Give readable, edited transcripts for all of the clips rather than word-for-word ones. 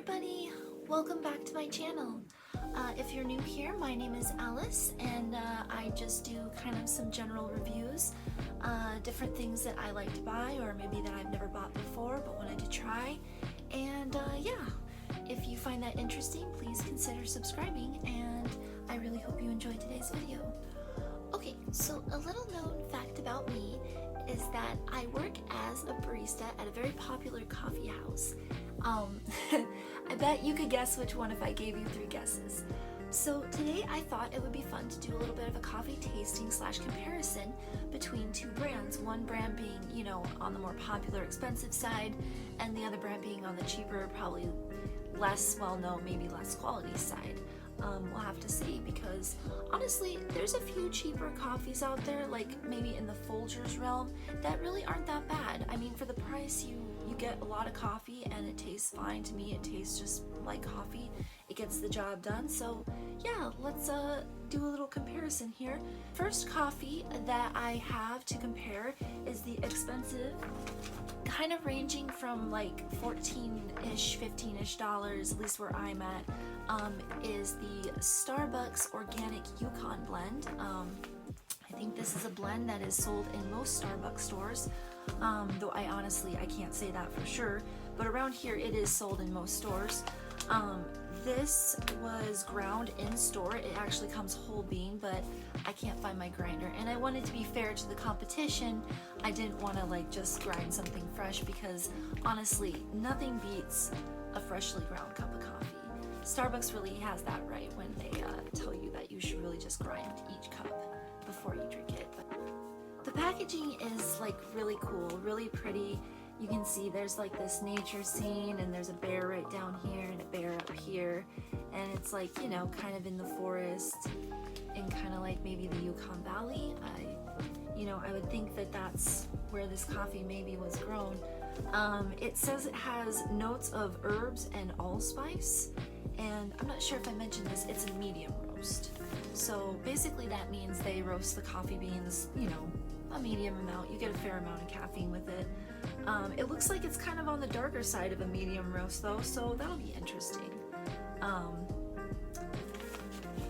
everybody, welcome back to my channel. If you're new here, my name is Alice and I just do kind of some general reviews, different things that I like to buy or maybe that I've never bought before but wanted to try. And yeah, if you find that interesting, please consider subscribing and I really hope you enjoyed today's video. Okay, so a little known fact about me is that I work as a barista at a very popular coffee house. I bet you could guess which one if I gave you 3 guesses. So today I thought it would be fun to do a little bit of a coffee tasting / comparison between 2 brands. One brand being, you know, on the more popular, expensive side, and the other brand being on the cheaper, probably less well-known, maybe less quality side. We'll have to see, because honestly there's a few cheaper coffees out there, like maybe in the Folgers realm, that really aren't that bad. I mean, for the price you get a lot of coffee and it tastes fine. To me it tastes just like coffee. It gets the job done. So yeah, let's do a little comparison here. First coffee that I have to compare is the expensive, kind of ranging from like $14-ish, $15-ish, at least where I'm at, is the Starbucks Organic Yukon Blend. I think this is a blend that is sold in most Starbucks stores, though I can't say that for sure, but around here it is sold in most stores. This was ground in store. It actually comes whole bean, but I can't find my grinder, and I wanted to be fair to the competition. I didn't want to like just grind something fresh, because honestly nothing beats a freshly ground cup of coffee. Starbucks really has that right when they tell you that you should really just grind each cup before you drink it. But the packaging is like really cool, really pretty. You can see there's like this nature scene, and there's a bear right down here and a bear up here, and it's like, you know, kind of in the forest and kind of like maybe the Yukon Valley. I would think that that's where this coffee maybe was grown. It says it has notes of herbs and allspice, and I'm not sure if I mentioned this, it's a medium roast. So basically that means they roast the coffee beans, you know, a medium amount. You get a fair amount of caffeine with it. It looks like it's kind of on the darker side of a medium roast though, so that'll be interesting.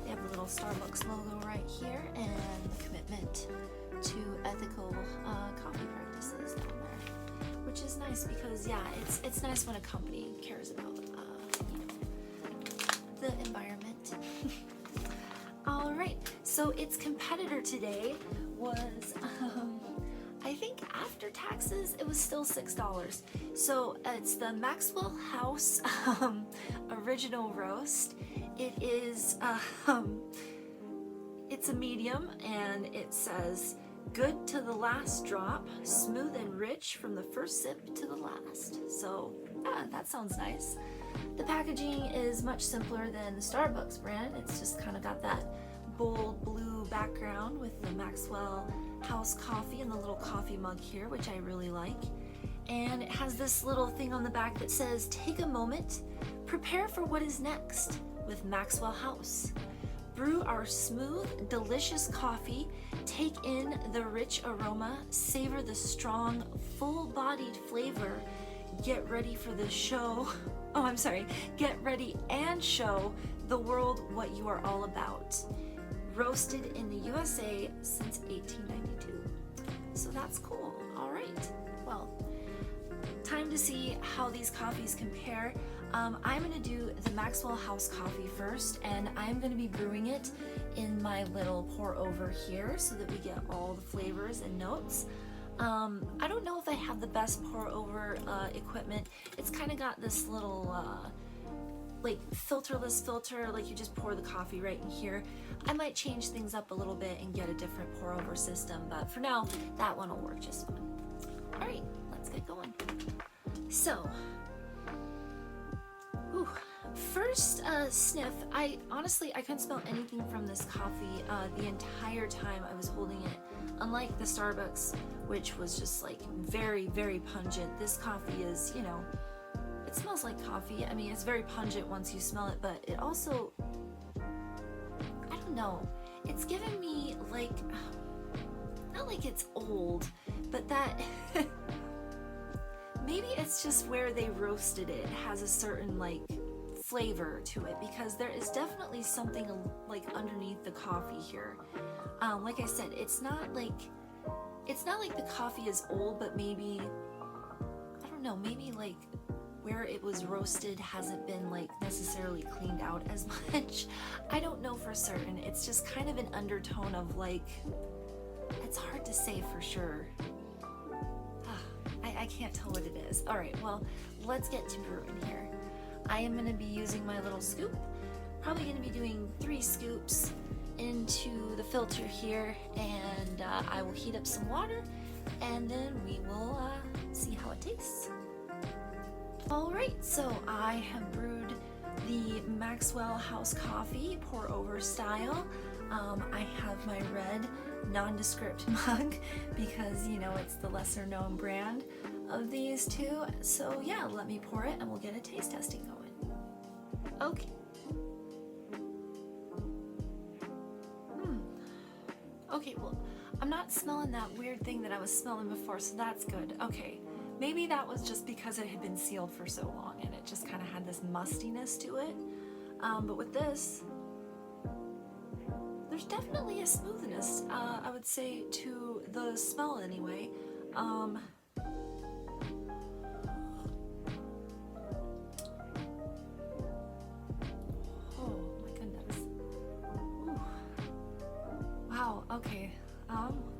They have a little Starbucks logo right here and the commitment to ethical coffee practices down there, which is nice, because yeah, it's nice when a company cares about the environment. All right, so its competitor today was I think after taxes it was still $6. So it's the Maxwell House Original Roast. It is it's a medium, and it says good to the last drop, smooth and rich from the first sip to the last. So yeah, that sounds nice. The packaging is much simpler than the Starbucks brand. It's just kind of got that bold blue background with the Maxwell House coffee and the little coffee mug here, which I really like. And it has this little thing on the back that says, take a moment, prepare for what is next with Maxwell House. Brew our smooth, delicious coffee, take in the rich aroma, savor the strong, full-bodied flavor, get ready for the show. Get ready and show the world what you are all about. Roasted in the USA since 1892. So that's cool. All right. Well, time to see how these coffees compare. I'm going to do the Maxwell House coffee first, and I'm going to be brewing it in my little pour over here so that we get all the flavors and notes. I don't know if I have the best pour over equipment. It's kind of got this little like filterless filter, like you just pour the coffee right in here. I might change things up a little bit and get a different pour over system, but for now that one will work just fine. All right, let's get going. So first sniff, I couldn't smell anything from this coffee the entire time I was holding it. Unlike the Starbucks, which was just like very, very pungent, this coffee is, you know, it smells like coffee. I mean, it's very pungent once you smell it, but it also, I don't know, it's giving me like, not like it's old, but that maybe it's just where they roasted it. It has a certain like flavor to it, because there is definitely something like underneath the coffee here. Like I said, it's not like the coffee is old, but maybe, I don't know, maybe like where it was roasted hasn't been like necessarily cleaned out as much. I don't know for certain. It's just kind of an undertone of like, it's hard to say for sure. I can't tell what it is. All right, well, let's get to brewing here. I am going to be using my little scoop. Probably going to be doing 3 scoops into the filter here, and I will heat up some water, and then we will see how it tastes. All right, so I have brewed the Maxwell House coffee pour over style. I have my red nondescript mug because, you know, it's the lesser known brand of these two. So yeah, let me pour it and we'll get a taste testing going. Okay. Okay, well, I'm not smelling that weird thing that I was smelling before, so that's good. Okay, maybe that was just because it had been sealed for so long and it just kind of had this mustiness to it. But with this, there's definitely a smoothness, I would say, to the smell anyway. Oh my goodness. Ooh. Wow, okay.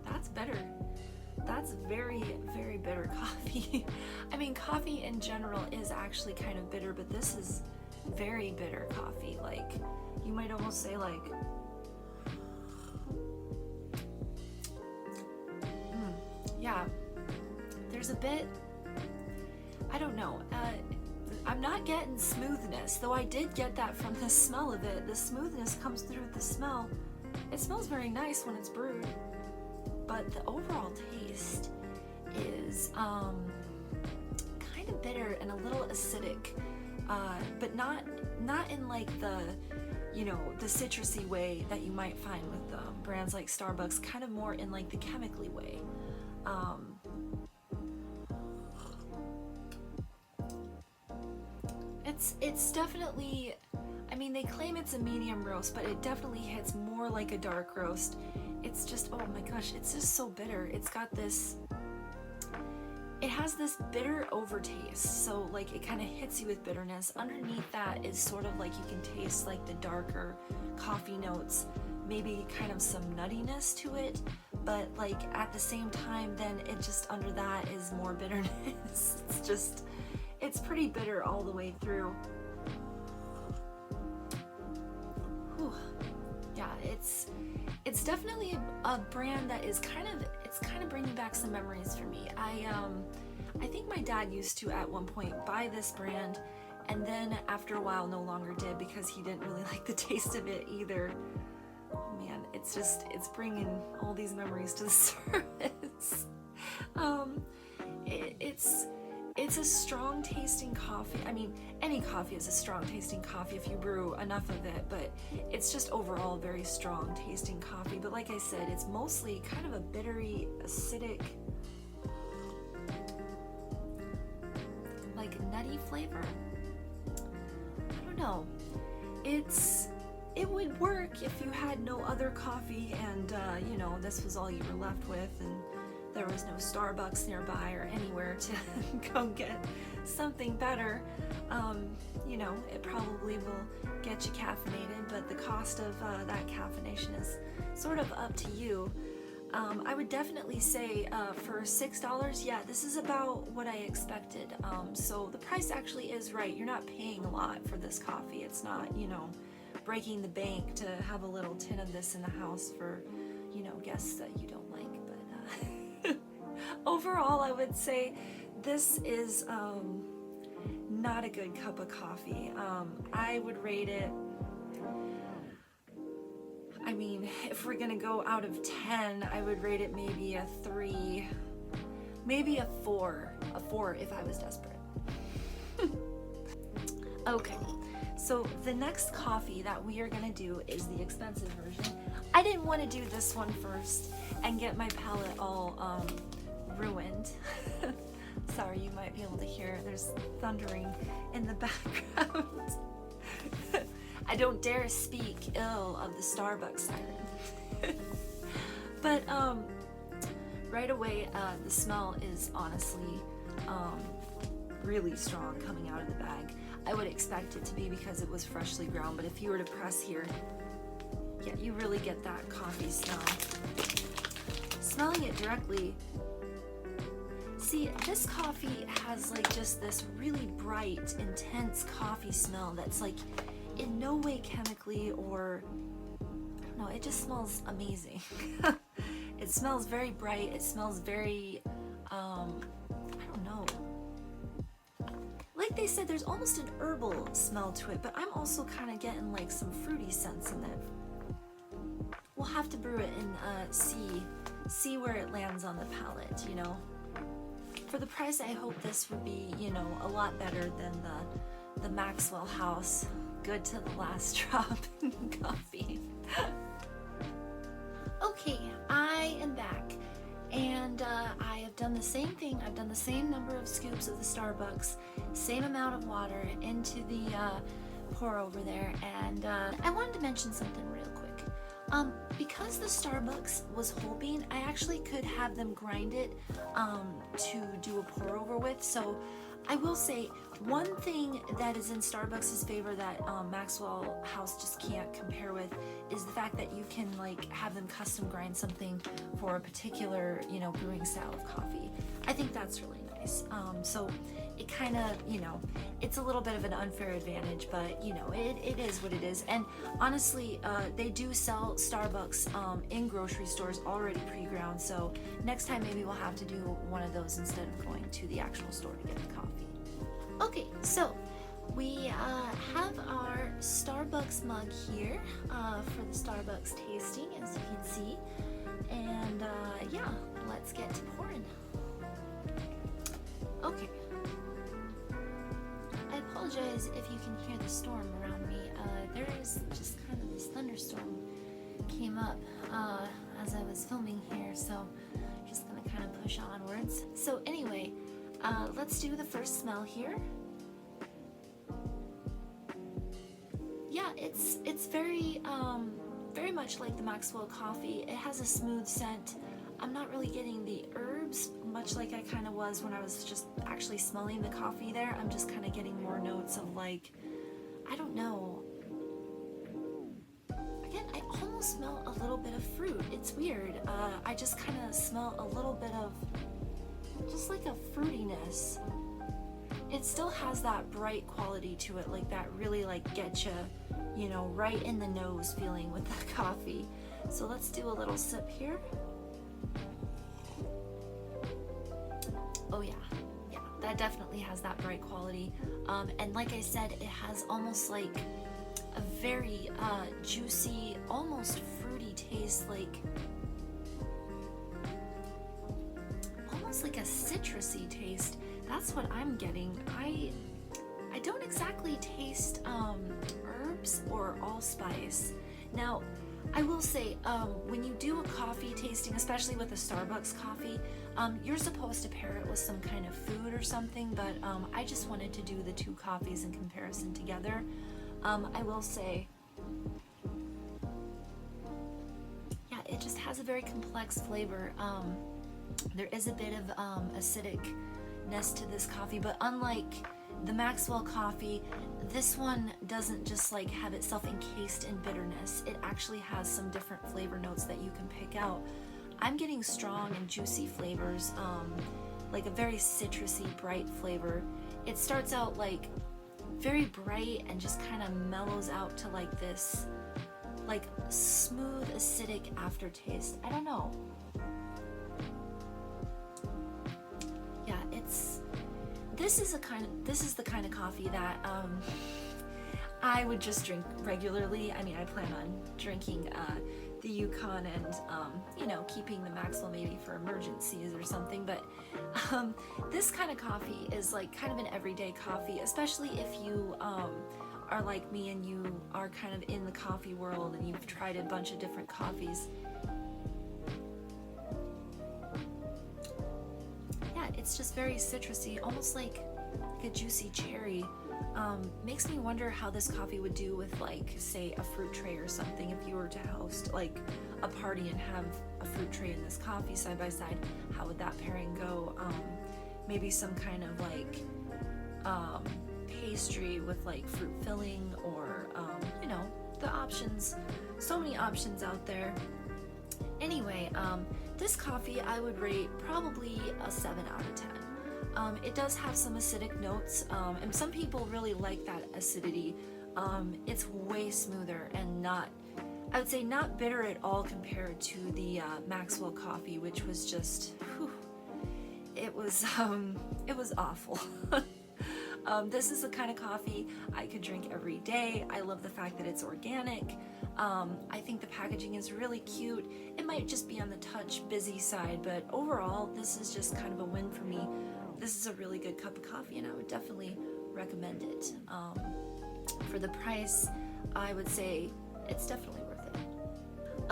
That's bitter. That's very, very bitter coffee. I mean, coffee in general is actually kind of bitter, but this is very bitter coffee. Like, you might almost say like, yeah, there's a bit, I don't know, I'm not getting smoothness, though I did get that from the smell of it. The smoothness comes through with the smell. It smells very nice when it's brewed, but the overall taste is kind of bitter and a little acidic, but not in like the, you know, the citrusy way that you might find with brands like Starbucks, kind of more in like the chemically way. It's definitely, I mean, they claim it's a medium roast, but it definitely hits more like a dark roast. It's just, oh my gosh, it's just so bitter. It's got this, it has this bitter overtaste, so like it kind of hits you with bitterness. Underneath that is sort of like you can taste like the darker coffee notes, maybe kind of some nuttiness to it, but like at the same time, then it just under that is more bitterness. It's just, it's pretty bitter all the way through. Whew. Yeah, it's definitely a brand that is kind of bringing back some memories for me. I think my dad used to at one point buy this brand, and then after a while no longer did because he didn't really like the taste of it either. Oh man, it's bringing all these memories to the surface. It's a strong tasting coffee. I mean, any coffee is a strong tasting coffee if you brew enough of it, but it's just overall very strong tasting coffee. But like I said, it's mostly kind of a bittery, acidic, like nutty flavor. I don't know. It would work if you had no other coffee and you know, this was all you were left with and there was no Starbucks nearby or anywhere to go get something better. You know, it probably will get you caffeinated, but the cost of that caffeination is sort of up to you. I would definitely say for $6, yeah, this is about what I expected. So the price actually is right. You're not paying a lot for this coffee. It's not, you know, breaking the bank to have a little tin of this in the house for, you know, guests that you don't like. But overall, I would say this is not a good cup of coffee. I would rate it, I mean, if we're gonna go out of 10, I would rate it maybe a 3, maybe a 4. A 4 if I was desperate. Okay, so the next coffee that we are gonna do is the expensive version. I didn't want to do this one first and get my palate all ruined. Sorry, you might be able to hear there's thundering in the background. I don't dare speak ill of the Starbucks siren. But right away, the smell is honestly really strong coming out of the bag. I would expect it to be because it was freshly ground, but if you were to press here, yeah, you really get that coffee smell. Smelling it directly, see, this coffee has like just this really bright, intense coffee smell that's like in no way chemically or, I don't know, it just smells amazing. It smells very bright, it smells very, I don't know. Like they said, there's almost an herbal smell to it, but I'm also kind of getting like some fruity scents in it. We'll have to brew it and see where it lands on the palate, you know. For the price, I hope this would be, you know, a lot better than the Maxwell House good to the last drop coffee. Okay, I am back, and I have done the same thing. I've done the same number of scoops of the Starbucks, same amount of water into the pour over there, and I wanted to mention something real quick. Because the Starbucks was whole bean, I actually could have them grind it to do a pour over with. So I will say one thing that is in Starbucks' favor that Maxwell House just can't compare with is the fact that you can like have them custom grind something for a particular, you know, brewing style of coffee. I think that's really nice. So it kind of, you know, it's a little bit of an unfair advantage, but you know, it is what it is. And honestly, they do sell Starbucks in grocery stores already pre-ground, so next time maybe we'll have to do one of those instead of going to the actual store to get the coffee. Okay, so we have our Starbucks mug here for the Starbucks tasting, as you can see. And yeah, let's get to pouring. Okay. I apologize if you can hear the storm around me. There is just kind of this thunderstorm came up as I was filming here, so I'm just gonna kind of push onwards. So anyway, let's do the first smell here. Yeah, it's very very much like the Maxwell coffee. It has a smooth scent. I'm not really getting the herbs, much like I kind of was when I was just actually smelling the coffee there. I'm just kind of getting more notes of like, I don't know. Again, I almost smell a little bit of fruit. It's weird. I just kind of smell a little bit of just like a fruitiness. It still has that bright quality to it, like that really like get you know, right in the nose feeling with the coffee. So let's do a little sip here. Oh yeah, yeah, that definitely has that bright quality. And like I said, it has almost like a very juicy, almost fruity taste, like almost like a citrusy taste. That's what I'm getting. I don't exactly taste herbs or allspice. Now, I will say, when you do a coffee tasting, especially with a Starbucks coffee, you're supposed to pair it with some kind of food or something, but I just wanted to do the two coffees in comparison together. I will say, yeah, it just has a very complex flavor. There is a bit of acidicness to this coffee, but unlike the Maxwell coffee, this one doesn't just like have itself encased in bitterness. It actually has some different flavor notes that you can pick out. I'm getting strong and juicy flavors, like a very citrusy, bright flavor. It starts out like very bright and just kind of mellows out to like this like smooth acidic aftertaste. I don't know. Yeah, this is the kind of coffee that I would just drink regularly. I mean, I plan on drinking the Yukon and you know, keeping the Maxwell maybe for emergencies or something, but this kind of coffee is like kind of an everyday coffee, especially if you are like me and you are kind of in the coffee world and you've tried a bunch of different coffees. Yeah, it's just very citrusy, almost like a juicy cherry. Makes me wonder how this coffee would do with, like, say a fruit tray or something. If you were to host like a party and have a fruit tray and this coffee side by side, how would that pairing go? Maybe some kind of like pastry with like fruit filling, or you know, the options, so many options out there. Anyway, this coffee I would rate probably a 7 out of 10. It does have some acidic notes, and some people really like that acidity. It's way smoother and not, I would say, not bitter at all compared to the Maxwell coffee, which was just, whew, it was awful. This is the kind of coffee I could drink every day. I love the fact that it's organic. I think the packaging is really cute. It might just be on the touch busy side, but overall, this is just kind of a win for me. This is a really good cup of coffee, and I would definitely recommend it. For the price, I would say it's definitely worth it.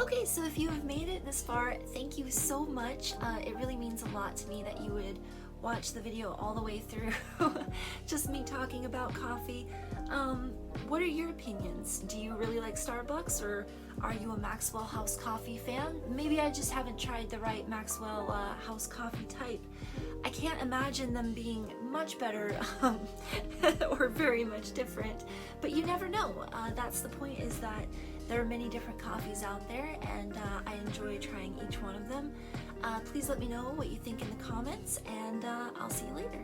Okay, so if you have made it this far, thank you so much. It really means a lot to me that you would watch the video all the way through. Just me talking about coffee. What are your opinions? Do you really like Starbucks, or are you a Maxwell House coffee fan? Maybe I just haven't tried the right Maxwell House coffee type. I can't imagine them being much better or very much different, but you never know. That's the point, is that there are many different coffees out there, and I enjoy trying each one of them. Please let me know what you think in the comments, and I'll see you later.